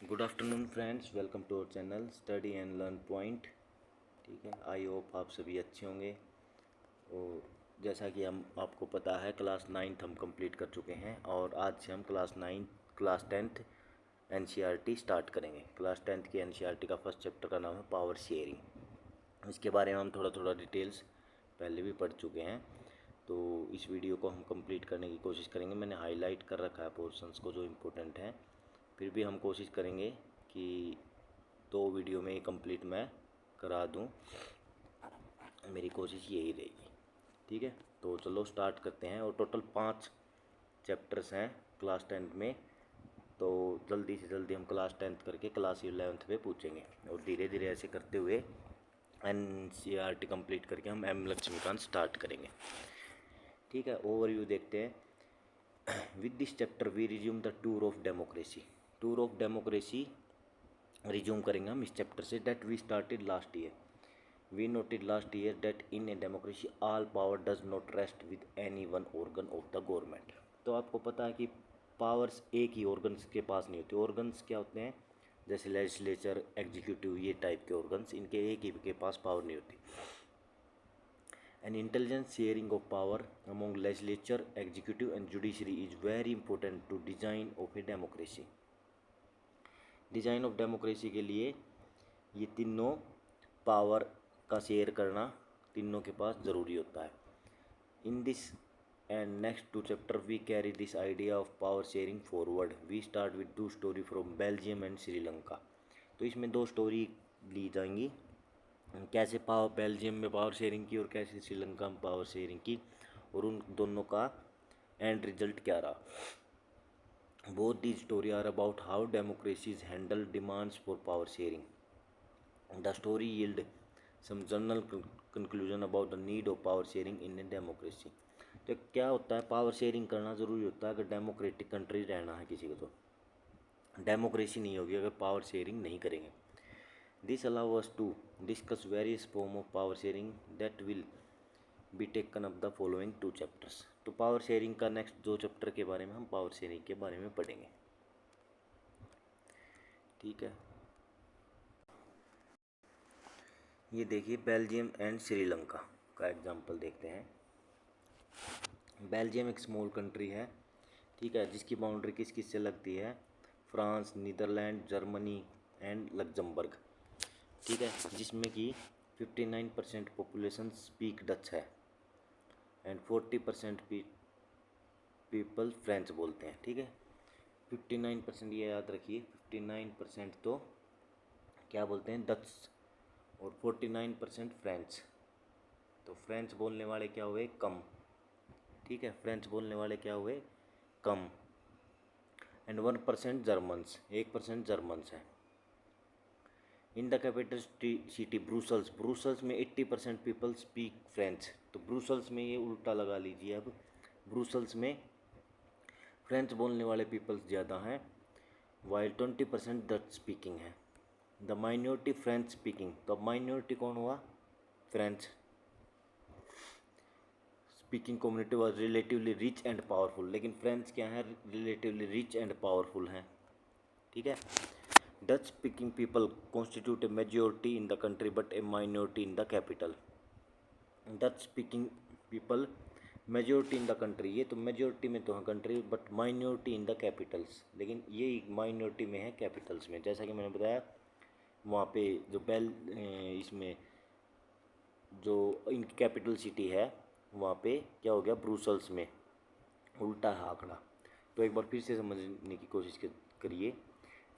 Good afternoon friends, welcome to our channel study and learn point. ठीक है, I hope आप सभी अच्छे होंगे। और जैसा कि हम आपको पता है, क्लास 9th हम कंप्लीट कर चुके हैं और आज से हम क्लास 10th एनसीईआरटी स्टार्ट करेंगे। क्लास 10th की एनसीईआरटी का फर्स्ट चैप्टर का नाम है पावर शेयरिंग। इसके बारे में हम थोड़ा थोड़ा डिटेल्स पहले भी पढ़ चुके हैं, तो इस वीडियो को हम कंप्लीट करने की कोशिश करेंगे। मैंने हाईलाइट कर रखा है पोर्शंस को जो इम्पोर्टेंट हैं, फिर भी हम कोशिश करेंगे कि 2 वीडियो में कंप्लीट मैं करा दूं। मेरी कोशिश यही रहेगी। ठीक है, तो चलो स्टार्ट करते हैं। और टोटल 5 चैप्टर्स हैं क्लास 10th में, तो जल्दी से जल्दी हम क्लास 10th करके क्लास 11th पे पूछेंगे और धीरे धीरे ऐसे करते हुए एनसीईआरटी कंप्लीट करके हम एम लक्ष्मीकांत स्टार्ट करेंगे। ठीक है, ओवरव्यू देखते हैं। With this chapter we resume the tour of democracy. Tour of democracy resume करेंगे हम इस चैप्टर से। That we started last year. We noted last year that in a democracy all power does not rest with any one organ of the government. तो आपको पता है कि powers एक ही ऑर्गन्स के पास नहीं होती। ऑर्गन्स क्या होते हैं, जैसे लेजिस्लेचर, एग्जीक्यूटिव, ये टाइप के ऑर्गन्स, इनके एक ही के पास पावर नहीं होती। An intelligent sharing of power among legislature, executive and judiciary is very important to design of a democracy. Design of democracy के लिए ये तीनों पावर का शेयर करना तीनों के पास ज़रूरी होता है। In this and next 2 chapter we carry this idea of power sharing forward. We start with 2 story from Belgium and Sri Lanka. तो इसमें 2 स्टोरी ली जाएंगी, कैसे बेल्जियम में पावर शेयरिंग की और कैसे श्रीलंका में पावर शेयरिंग की, और उन दोनों का एंड रिजल्ट क्या रहा। Both the story are about how democracies handle demands for power sharing. The story yield some general conclusion about the need of power sharing in a democracy. तो क्या होता है, पावर शेयरिंग करना ज़रूरी होता है अगर डेमोक्रेटिक कंट्री रहना है किसी को। तो डेमोक्रेसी नहीं होगी अगर पावर शेयरिंग नहीं करेंगे। This allows us to discuss various forms of power sharing that will be taken up the following 2 chapters. तो पावर शेयरिंग का नेक्स्ट 2 चैप्टर के बारे में हम पावर शेयरिंग के बारे में पढ़ेंगे। ठीक है, ये देखिए बेल्जियम एंड श्रीलंका का एग्जांपल देखते हैं। बेल्जियम एक स्मॉल कंट्री है, ठीक है, जिसकी बाउंड्री किस किस से लगती है, France, Netherlands, Germany and Luxembourg. ठीक है, जिसमें कि 59% पॉपुलेशन स्पीक डच है एंड 40% पीपल फ्रेंच बोलते हैं। ठीक है, 59% ये याद रखिए, 59% तो क्या बोलते हैं, डच, और 49% फ्रेंच। तो फ्रेंच बोलने वाले क्या हुए, कम। ठीक है, फ्रेंच बोलने वाले क्या हुए, कम। एंड 1% जर्मन्स, 1% जर्मन्स है। In the capital city Brussels, Brussels में 80% पीपल स्पीक फ्रेंच। तो ब्रुसल्स में ये उल्टा लगा लीजिए अब, ब्रुसल्स में फ्रेंच बोलने वाले पीपल्स ज़्यादा हैं, वाइल 20% डच स्पीकिंग है। द माइनॉरिटी फ्रेंच स्पीकिंग, तो अब माइनॉरिटी कौन हुआ, French speaking community was relatively rich and powerful. लेकिन फ्रेंच क्या है, रिलेटिवली रिच एंड पावरफुल हैं। ठीक है, Dutch speaking people constitute a majority in the country but a minority in the capital. Dutch speaking people majority in the country, ये तो majority में तो है country but minority in the capitals, लेकिन ये minority में है capitals में। जैसा कि मैंने बताया, वहाँ पे जो इसमें जो इनकी कैपिटल सिटी है वहाँ पे क्या हो गया, ब्रुसल्स में उल्टा है आंकड़ा। तो एक बार फिर से समझने की कोशिश करिए।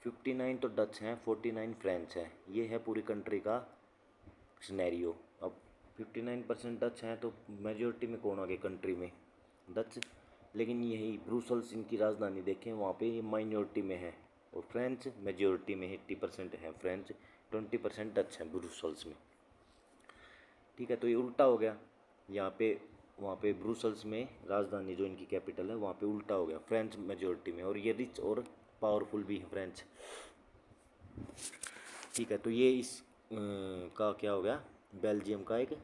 59 तो डच हैं, 49 फ्रेंच है, ये है पूरी कंट्री का सिनेरियो। अब 59% डच हैं तो मेजोरिटी में कौन आ गए कंट्री में, डच। लेकिन यही ब्रुसल्स इनकी राजधानी देखें, वहाँ पे ये माइनॉरिटी में है, और फ्रेंच मेजोरिटी में 80% है फ्रेंच, 20% डच हैं ब्रुसल्स में। ठीक है, तो ये उल्टा हो गया यहाँ पे, वहाँ पे ब्रुसल्स में राजधानी जो इनकी कैपिटल है वहाँ पे उल्टा हो गया, फ्रेंच मेजोरिटी में, और ये रिच और पावरफुल भी है फ्रेंच। ठीक है, तो ये इस का क्या हो गया, बेल्जियम का एक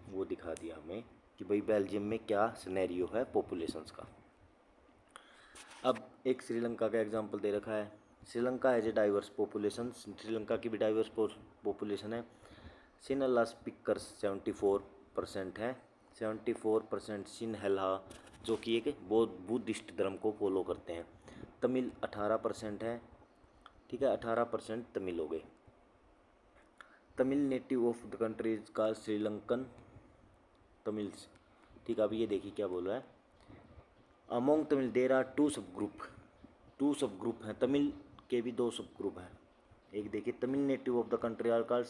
वो दिखा दिया हमें कि भाई बेल्जियम में क्या सिनेरियो है पॉपुलेशंस का। अब एक श्रीलंका का एग्जांपल दे रखा है। Sri Lanka has a diverse population, Sri Lanka की भी डाइवर्स पॉपुलेशन है। सिन्हला स्पीकर्स 74% है, 74% सिन्हला जो कि एक बुद्धिस्ट धर्म को फॉलो करते हैं। तमिल 18% है, ठीक है, 18% तमिल हो गए। Tamil native of the country is called Sri Lankan Tamils, ठीक है। अब ये देखिए क्या बोल रहा है, among Tamil there are two sub group हैं, तमिल के भी 2 सब ग्रुप हैं। एक देखिए Tamil native of the country are called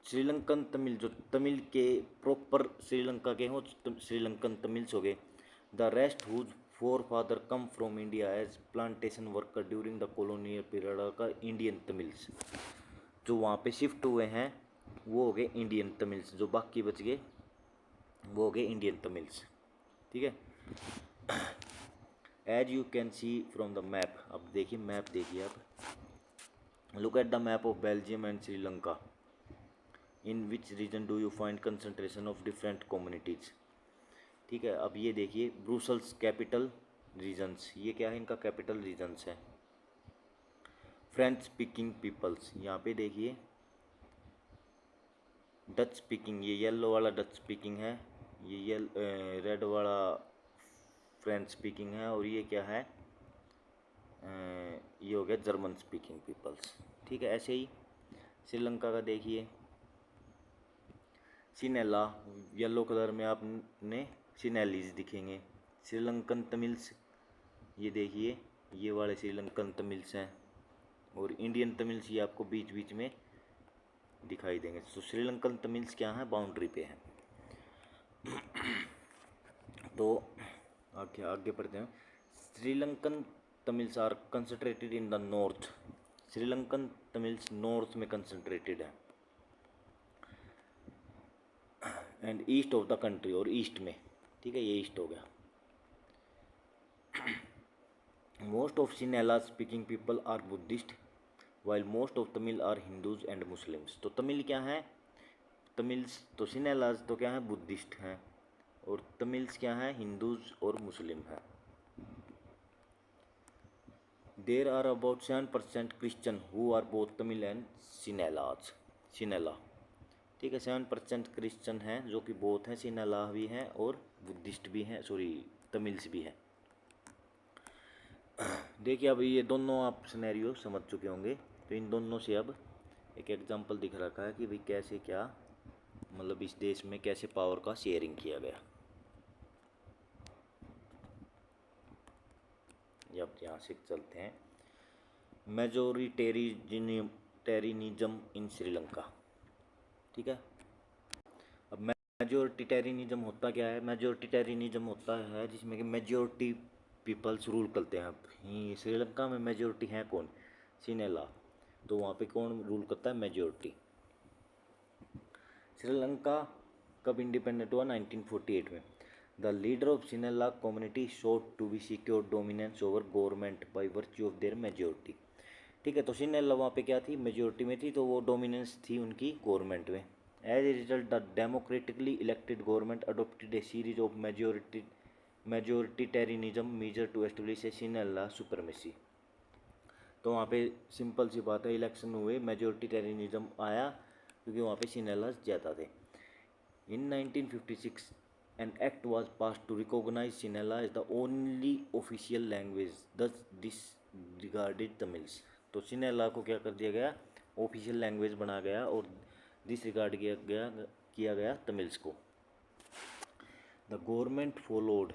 Sri Lankan Tamil, जो तमिल के प्रॉपर श्रीलंका के हो श्रीलंकन तमिल्स हो गए। The rest whose forefather came from India as plantation worker during the colonial period का इंडियन तमिल्स, जो वहाँ पे शिफ्ट हुए हैं वो हो गए इंडियन तमिल्स, जो बाकी बच गए वो हो गए इंडियन तमिल्स, ठीक है। As you can see from the map, अब देखिए मैप देखिए आप, look at the map of Belgium and Sri Lanka, in which region do you find concentration of different communities, ठीक है। अब ये देखिए ब्रुसल्स कैपिटल रीजन्स, ये क्या है, इनका कैपिटल रीजन्स है। फ्रेंच स्पीकिंग पीपल्स, यहाँ पे देखिए डच स्पीकिंग, ये येलो वाला डच स्पीकिंग है, ये रेड वाला फ्रेंच स्पीकिंग है, और ये क्या है, ये हो गया जर्मन स्पीकिंग पीपल्स, ठीक है। ऐसे ही श्रीलंका का देखिए सिनेला, येलो कलर में आपने सिनेलीज दिखेंगे। श्रीलंकन तमिल्स, ये देखिए ये वाले श्रीलंकन तमिल्स हैं, और इंडियन तमिल्स ये आपको बीच बीच में दिखाई देंगे। तो श्रीलंकन तमिल्स क्या हैं, बाउंड्री पे हैं। तो आगे पढ़ते हैं। Sri Lankan Tamils are concentrated in the north, Sri Lankan Tamils north में कंसंट्रेटेड है, and east of the country, और ईस्ट में, ठीक है, ये ईस्ट हो गया। Most of Sinhala speaking people are Buddhist while most of Tamil are Hindus and Muslims. तो तमिल क्या है, तमिल्स तो सिनेलाज तो क्या है, बुद्धिस्ट हैं, और तमिल्स क्या है, हिंदूज और मुस्लिम हैं। There are about 7% Christian who are both Tamil and Sinhala, ठीक है। 7% क्रिश्चियन हैं जो कि बोथ हैं, सिनेला भी हैं और बुद्धिस्ट भी हैं, सॉरी तमिल्स भी हैं। देखिए अब ये दोनों आप सिनेरियो समझ चुके होंगे, तो इन दोनों से अब एक एग्जांपल दिख रखा है कि भाई कैसे क्या, मतलब इस देश में कैसे पावर का शेयरिंग किया गया। अब यहाँ से चलते हैं, मेजोरिटेरियनिज्म इन श्रीलंका, ठीक है। अब मेजोरिटेरियनिज्म होता क्या है, मेजोरिटेरियनिज्म होता है जिसमें कि मेजोरिटी पीपल्स रूल करते हैं। अब श्रीलंका में मेजोरिटी है कौन, सिनेला, तो वहाँ पे कौन रूल करता है, मेजोरिटी। श्रीलंका कब इंडिपेंडेंट हुआ, 1948 में। The leader of Sinhala community showed to be secure dominance over government by virtue of their majority, ठीक है। तो सिनेला वहाँ पे क्या थी, मेजोरिटी में थी, तो वो डोमिनेंस थी उनकी गवर्नमेंट में। As a result the democratically elected government adopted a series of majoritarianism measure to establish a Sinhala supremacy. तो वहाँ पे सिंपल सी बात है, इलेक्शन हुए, मेजोरिटेरियनिज्म आया, क्योंकि वहाँ पे सिनेलास ज़्यादा थे। इन 1956 an act was passed to recognize Sinhala as the only official language, thus disregarded Tamils। तो सिनेला को क्या कर दिया गया, ऑफिशियल लैंग्वेज बना गया और डिसरिगार्ड किया गया तमिल्स को। The government followed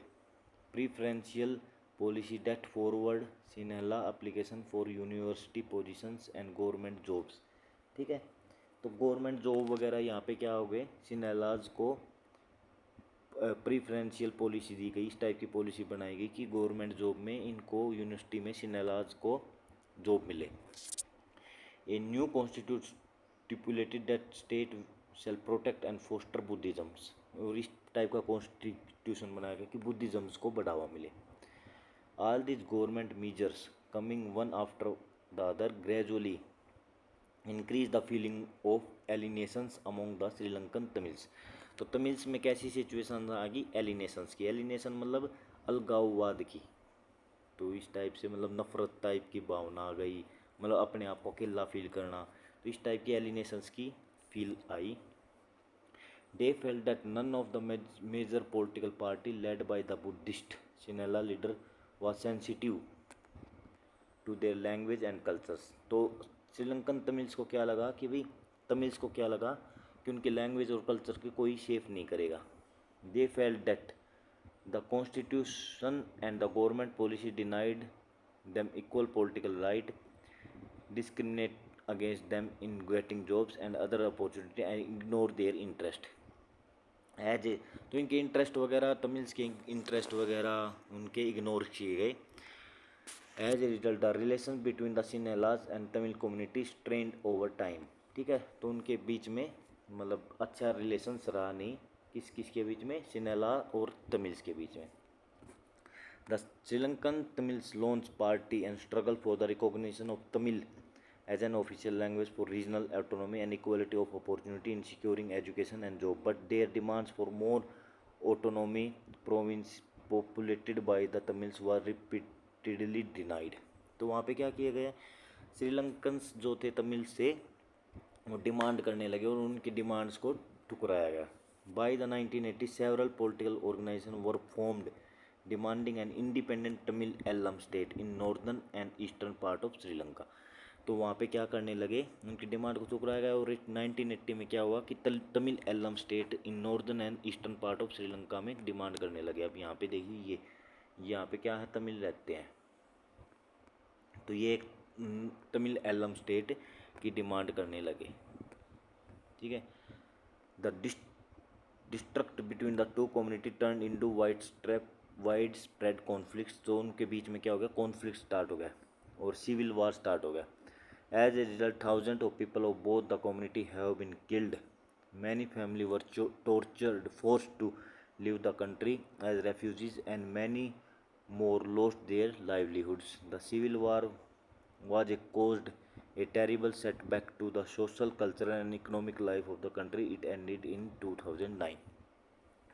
preferential policy that forward Sinhala application for university positions and government jobs, ठीक है। तो गवर्नमेंट जॉब वगैरह यहाँ पे क्या हो गए, सिनेलाज को प्रीफरेंशियल पॉलिसी दी गई, इस टाइप की पॉलिसी बनाई गई कि गवर्नमेंट जॉब में इनको यूनिवर्सिटी में सिनेलाज को जॉब मिले। A new constitute stipulated that state shall protect and foster Buddhisms, और इस टाइप का कॉन्स्टिट्यूशन बनाया गया कि बुद्धिज़म्स को बढ़ावा मिले। All this government measures coming one after the other gradually increase the feeling of alienations among the Sri Lankan Tamils. तो तमिल्स में कैसी सिचुएशन आ गई, एलिनेशंस की, एलिनेशन मतलब अलगाववाद की, तो इस टाइप से मतलब नफ़रत टाइप की भावना आ गई, मतलब अपने आप को अकेला फील करना, तो इस टाइप की एलिनेशंस की feel I. They felt that none of the major political party led by the Buddhist Sinhala leader was sensitive to their language and cultures। तो श्रीलंकन तमिल्स को क्या लगा कि भाई, तमिल्स को क्या लगा कि उनके लैंग्वेज और कल्चर की कोई शेप नहीं करेगा। They felt that the constitution and the government policy denied them equal political right, discriminate against them in getting jobs and other opportunity and ignore their interest as a. तो इनके interest वगैरह, Tamils के interest वगैरह उनके ignore किए गए। As a result the relation between the Sinhalas and Tamil community strained over time. ठीक है, तो उनके बीच में मतलब अच्छा रिलेशंस रहा नहीं, किस किस के बीच में, सिनेला और तमिल्स के बीच में। The Sri Lankan Tamils launch party and struggle for the recognition of Tamil as an official language for regional autonomy and equality of opportunity in securing education and job, but their demands for more autonomy, province populated by the Tamils, were repeatedly denied। तो वहाँ पे क्या किया गया, श्रीलंकन्स जो थे तमिल से वो डिमांड करने लगे और उनकी डिमांड्स को ठुकराया गया। By the 1980s, several political organizations were formed demanding an independent Tamil Ellam state in northern and eastern part of Sri Lanka। तो वहाँ पे क्या करने लगे, उनकी डिमांड को ठुकराया गया और 1980 में क्या हुआ कि Tamil Eelam state in northern and eastern part of Sri Lanka में डिमांड करने लगे। अब यहाँ पे देखिए, ये यहाँ पे क्या है, तमिल रहते हैं, तो ये एक तमिल एलम स्टेट की डिमांड करने लगे। ठीक है, the distrust between the two community turn into widespread conflicts. तो उनके बीच में क्या हो गया, कॉन्फ्लिक्ट स्टार्ट हो गया और सिविल वार स्टार्ट हो गया। As a result, thousands of people of both the community have been killed. Many families were tortured, forced to leave the country as refugees, and many more lost their livelihoods. The civil war caused a terrible setback to the social, cultural, and economic life of the country. It ended in 2009।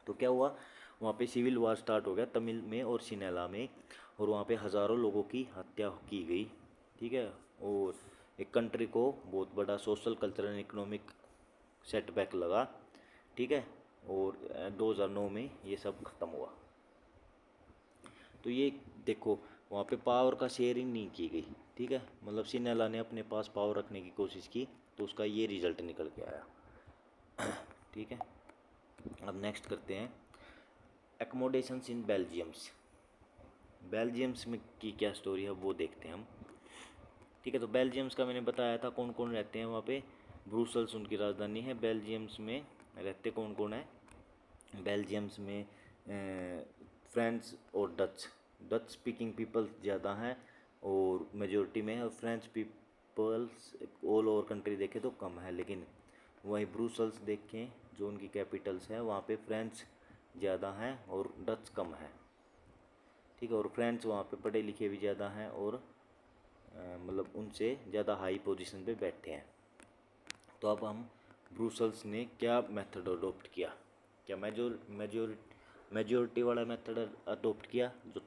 तो क्या हुआ, वहाँ पे civil वार start हो गया तमिल में और सिनेला में, और वहाँ पे हज़ारों लोगों की हत्या की गई। ठीक है, और एक कंट्री को बहुत बड़ा सोशल, कल्चरल, इकोनॉमिक सेटबैक लगा। ठीक है, और 2009 में ये सब ख़त्म हुआ। तो ये देखो, वहाँ पे पावर का शेयरिंग नहीं की गई। ठीक है, मतलब सिनेला ने अपने पास पावर रखने की कोशिश की, तो उसका ये रिजल्ट निकल के आया। ठीक है, अब नेक्स्ट करते हैं एकोमोडेशंस इन बेल्जियम्स। बेल्जियम्स में की क्या स्टोरी है वो देखते हैं हम। ठीक है, तो बेल्जियम्स का मैंने बताया था कौन कौन रहते हैं वहाँ पे। ब्रुसेल्स उनकी राजधानी है। बेल्जियम्स में रहते कौन कौन है, बेल्जियम्स में फ्रेंच और डच स्पीकिंग पीपल ज़्यादा हैं और मेजोरिटी में है, और French peoples all over country देखें तो कम है। लेकिन वहीं ब्रुसेल्स देखें जो उनकी कैपिटल्स है, वहाँ पे फ्रेंच ज़्यादा हैं और डच कम है। ठीक है, और फ्रेंच वहाँ पे पढ़े लिखे भी ज़्यादा हैं और मतलब उनसे ज़्यादा हाई पोजीशन पे बैठे हैं। तो अब हम ब्रुसेल्स ने क्या मेथड अडोप्ट किया, क्या मेजोरिटी वाला मेथड अडोप्ट किया जो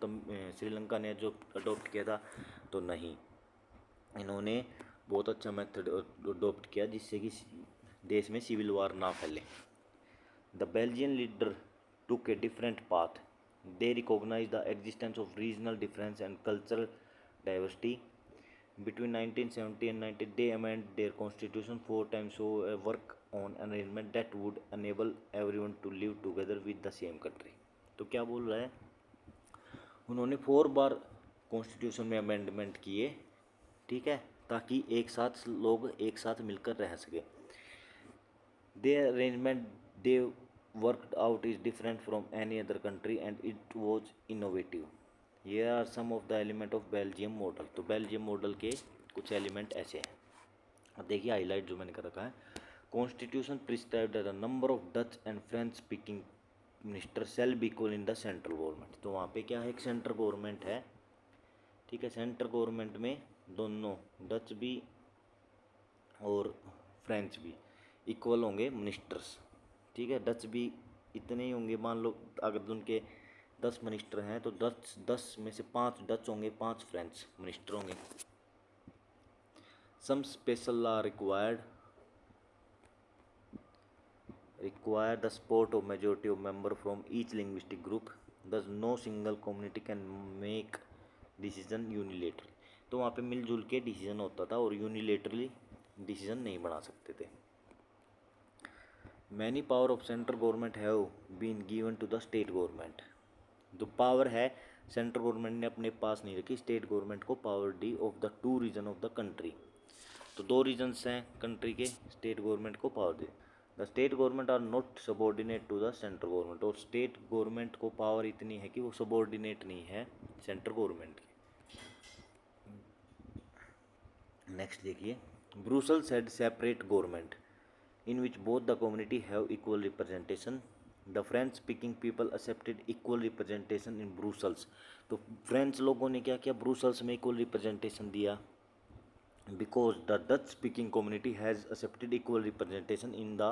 श्रीलंका ने जो अडोप्ट किया था, तो नहीं, इन्होंने बहुत अच्छा मेथड अडोप्ट किया जिससे कि देश में सिविल वार ना फैले। The Belgian leader took a different path. They recognise the existence of regional difference and cultural diversity. Between 1970 and 90, they amended their constitution 4 times, so work on an arrangement that would enable everyone to live together with the same country। तो क्या बोल रहा है, उन्होंने 4 बार constitution में amendment किए। ठीक है, ताकि एक साथ लोग एक साथ मिलकर रह सके। The arrangement they worked out is different from any other country and it was innovative। ये are some of the element of Belgium model. तो बेल्जियम मॉडल के कुछ एलिमेंट ऐसे हैं। अब देखिए हाईलाइट जो मैंने कर रखा है, constitution prescribed the number of Dutch and French speaking minister shall be equal in the central government. तो वहाँ पे क्या है, एक सेंट्रल गवर्नमेंट है। ठीक है, सेंट्रल गवर्नमेंट में दोनों डच भी और फ्रेंच भी इक्वल होंगे मिनिस्टर्स। ठीक है, डच भी इतने ही होंगे, मान लो अगर उनके 10 मिनिस्टर हैं तो 10 में से 5 डच होंगे, 5 फ्रेंच मिनिस्टर होंगे। Some special law require the support of majority of member from each linguistic group, thus no single community can make decision unilaterally। तो वहाँ पे मिलजुल के डिसीजन होता था और यूनिलेटरली डिसीजन नहीं बना सकते थे। Many power of central government have been given to the state government. जो पावर है सेंट्रल गवर्नमेंट ने अपने पास नहीं रखी, स्टेट गवर्नमेंट को पावर दी of the 2 region of the country. तो 2 रीजन्स हैं कंट्री के, स्टेट गवर्नमेंट को पावर दी। The state government are not subordinate to the central government. और स्टेट गवर्नमेंट को पावर इतनी है कि वो सबॉर्डिनेट नहीं है सेंट्रल गवर्नमेंट की। नेक्स्ट देखिए, Brussels had separate government in which both the community have equal representation. The French speaking people accepted equal representation in Brussels। तो फ्रेंच लोगों ने क्या किया, ब्रुसेल्स में इक्वल रिप्रेजेंटेशन दिया। Because the Dutch speaking community has accepted equal representation in the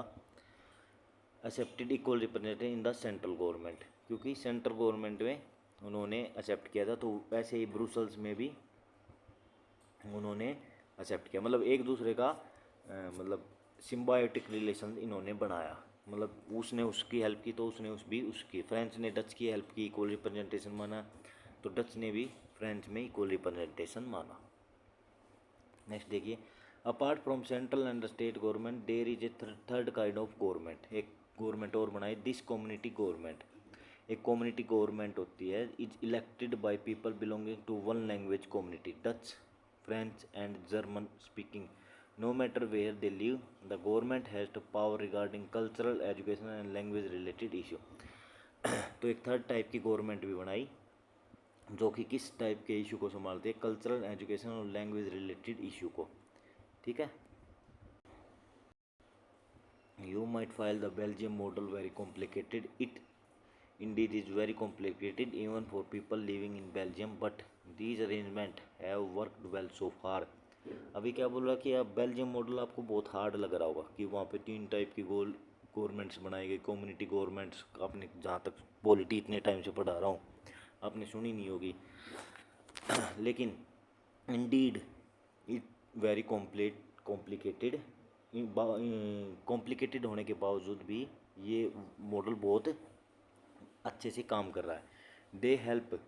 central government. क्योंकि central government में उन्होंने एक्सेप्ट किया था, तो वैसे ही ब्रुसेल्स में भी उन्होंने एक्सेप्ट किया। मतलब एक दूसरे का मतलब सिम्बायोटिक रिलेशन इन्होंने बनाया। मतलब उसने उसकी हेल्प की तो उसने उसकी फ्रेंच ने डच की हेल्प की, इक्वल रिप्रेजेंटेशन माना, तो डच ने भी फ्रेंच में इक्वल रिप्रेजेंटेशन माना। नेक्स्ट देखिए, apart from central and state government there is a third kind of government. एक गवर्नमेंट और बनाई, दिस कम्युनिटी गवर्नमेंट। एक कम्युनिटी गवर्नमेंट होती है, is elected by people belonging to one language community, Dutch, French and German speaking. No matter where they live, the government has the power regarding cultural, education and language related issue। तो एक third type की government भी बनाई जो कि किस type के issue को संभालती है, कल्चरल, एजुकेशन और लैंग्वेज रिलेटेड इशू को। ठीक है। You might find the Belgium model very complicated. It indeed is very complicated even for people living in Belgium, but these arrangements have worked well so far। अभी क्या बोल रहा कि अब बेल्जियम मॉडल आपको बहुत हार्ड लग रहा होगा कि वहाँ पे 3 टाइप की गवर्नमेंट्स बनाई गई, कम्युनिटी गवर्नमेंट्स। आपने जहाँ तक पॉलिटी इतने टाइम से पढ़ा रहा हूँ आपने सुनी नहीं होगी, लेकिन इंडीड इट वेरी कॉम्प्लिकेटेड होने के बावजूद भी ये मॉडल बहुत अच्छे से काम कर रहा है। They help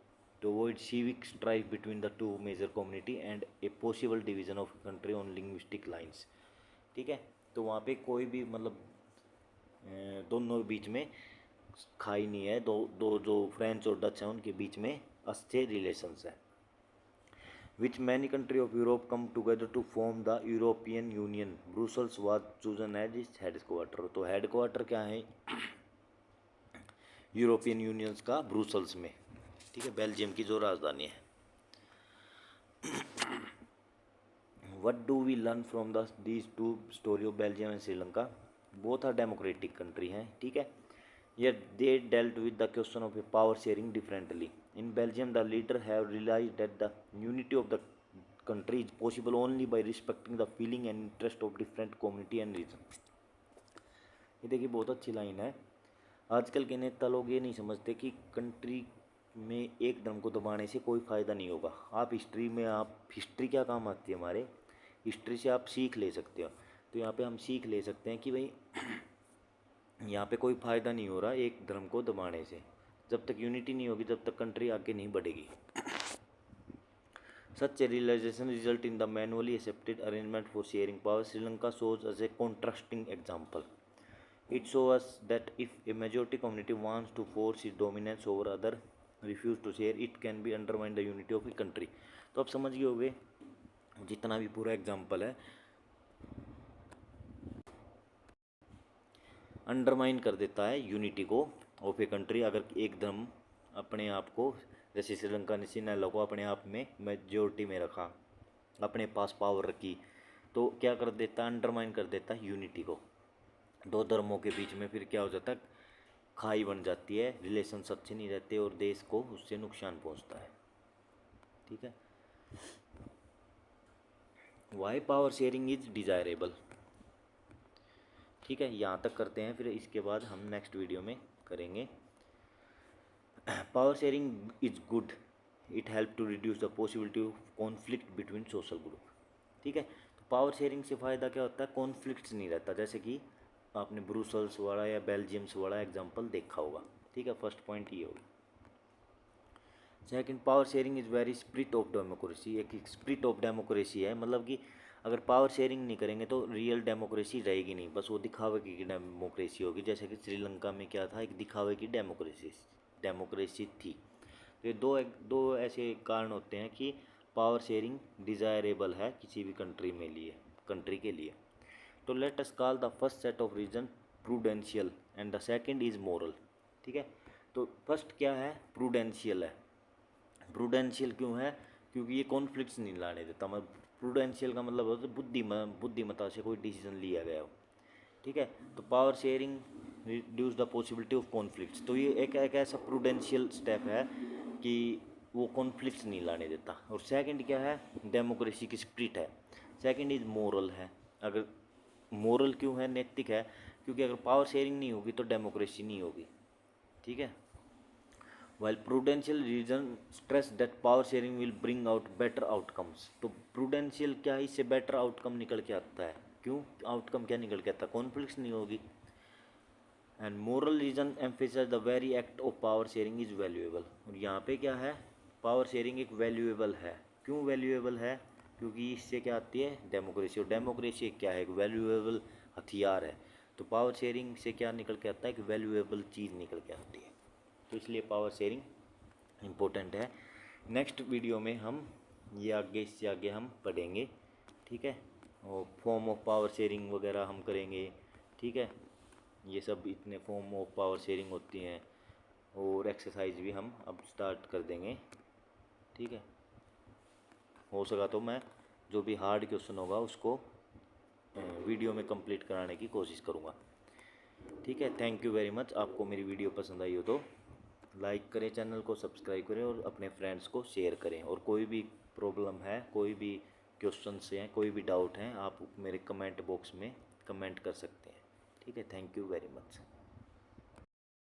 to avoid civic strife between the two major community and a possible division of country on linguistic lines। ठीक है। तो वहाँ पे कोई भी मतलब दोनों के बीच में खाई नहीं है, दो जो फ्रेंच और डच हैं उनके बीच में अच्छे रिलेशंस है। Which many country of Europe come together to form the European Union। Brussels was chosen as its headquarter। तो हेडक्वार्टर क्या है यूरोपियन यूनियंस का, ब्रुसेल्स में। ठीक है, बेल्जियम की जो राजधानी है। What do we learn from these two story of Belgium and Sri Lanka? Both are democratic country हैं। ठीक है, yet they dealt with the question of a power sharing differently। In Belgium the leader have realized that the unity of the country is possible only by respecting the feeling and interest of different community and region। ये देखिए बहुत अच्छी line है। आजकल के नेता लोग ये नहीं समझते कि कंट्री में एक धर्म को दबाने से कोई फ़ायदा नहीं होगा। आप हिस्ट्री क्या काम आती है हमारे, हिस्ट्री से आप सीख ले सकते हो। तो यहाँ पे हम सीख ले सकते हैं कि भाई यहाँ पे कोई फ़ायदा नहीं हो रहा एक धर्म को दबाने से। जब तक यूनिटी नहीं होगी तब तक कंट्री आगे नहीं बढ़ेगी। Such a realization result in the manually accepted arrangement for sharing power. Sri Lanka shows as a contrasting example। It shows us that if a majority community wants to force its dominance over other, refuse to share, it can be undermine the unity of a country। तो आप समझ गए होंगे जितना भी पूरा example है undermine कर देता है यूनिटी को ऑफ ए कंट्री। अगर एक धर्म अपने आप को, जैसे श्रीलंका ने सिनेलो को अपने आप में मेजोरिटी में रखा, अपने पास पावर रखी, तो क्या कर देता है, अंडरमाइन कर देता है यूनिटी को। 2 धर्मों के बीच में फिर क्या हो जाता है, खाई बन जाती है, रिलेशंस अच्छे नहीं रहते और देश को उससे नुकसान पहुंचता है। ठीक है, why power sharing is desirable. ठीक है, यहाँ तक करते हैं, फिर इसके बाद हम नेक्स्ट वीडियो में करेंगे power sharing is good, it help to reduce the possibility of conflict between social group. ठीक है, तो पावर शेयरिंग से फ़ायदा क्या होता है, कॉन्फ्लिक्ट्स नहीं रहता, जैसे कि आपने ब्रुसल्स वाला या बेल्जियम्स वाला एग्जांपल देखा होगा। ठीक है, फर्स्ट पॉइंट ये होगा। Second, power sharing is very spirit of democracy, एक स्प्रिट ऑफ डेमोक्रेसी है, मतलब कि अगर पावर शेयरिंग नहीं करेंगे तो रियल डेमोक्रेसी रहेगी नहीं, बस वो दिखावे की डेमोक्रेसी होगी। जैसे कि श्रीलंका में क्या था, एक दिखावे की डेमोक्रेसी थी। तो ये दो ऐसे कारण होते हैं कि पावर शेयरिंग डिज़ायरेबल है किसी भी कंट्री के लिए। तो let us call the first set of reason prudential and the second is moral. ठीक है, तो फर्स्ट क्या है, प्रूडेंशियल है। प्रूडेंशियल क्यों है, क्योंकि ये कॉन्फ्लिक्ट्स नहीं लाने देता। मतलब प्रूडेंशियल का मतलब होता है बुद्धिमत्ता से कोई डिसीजन लिया गया हो। ठीक है, तो power sharing reduce the possibility of conflicts, तो ये एक ऐसा प्रूडेंशियल स्टेप है कि वो कॉन्फ्लिक्ट्स नहीं लाने देता। और सेकंड क्या है, डेमोक्रेसी की स्पिरिट है। सेकंड इज मोरल है। अगर मोरल क्यों है, नैतिक है, क्योंकि अगर पावर शेयरिंग नहीं होगी तो डेमोक्रेसी नहीं होगी। ठीक है, while prudential reason stress that power sharing will bring out better outcomes, तो prudential क्या है, इससे better outcome निकल के आता है। क्यों, outcome क्या निकल के आता है, conflicts नहीं होगी। and moral reason emphasize the very act of power sharing is valuable, और यहाँ पे क्या है, पावर शेयरिंग एक वैल्यूएबल है। क्यों वैल्यूएबल है, क्योंकि इससे क्या आती है, डेमोक्रेसी, और डेमोक्रेसी क्या है, एक वैल्यूएबल हथियार है। तो पावर शेयरिंग से क्या निकल के आता है, एक वैल्यूएबल चीज़ निकल के आती है। तो इसलिए पावर शेयरिंग इम्पोर्टेंट है। नेक्स्ट वीडियो में हम ये आगे, इससे आगे हम पढ़ेंगे। ठीक है, और फॉर्म ऑफ पावर शेयरिंग वगैरह हम करेंगे। ठीक है, ये सब इतने फॉर्म ऑफ पावर शेयरिंग होती हैं, और एक्सरसाइज भी हम अब स्टार्ट कर देंगे। ठीक है, हो सका तो मैं जो भी हार्ड क्वेश्चन होगा उसको वीडियो में कंप्लीट कराने की कोशिश करूँगा। ठीक है, थैंक यू वेरी मच। आपको मेरी वीडियो पसंद आई हो तो लाइक करें, चैनल को सब्सक्राइब करें और अपने फ्रेंड्स को शेयर करें। और कोई भी प्रॉब्लम है, कोई भी क्वेश्चन हैं, कोई भी डाउट हैं, आप मेरे कमेंट बॉक्स में कमेंट कर सकते हैं। ठीक है, थैंक यू वेरी मच।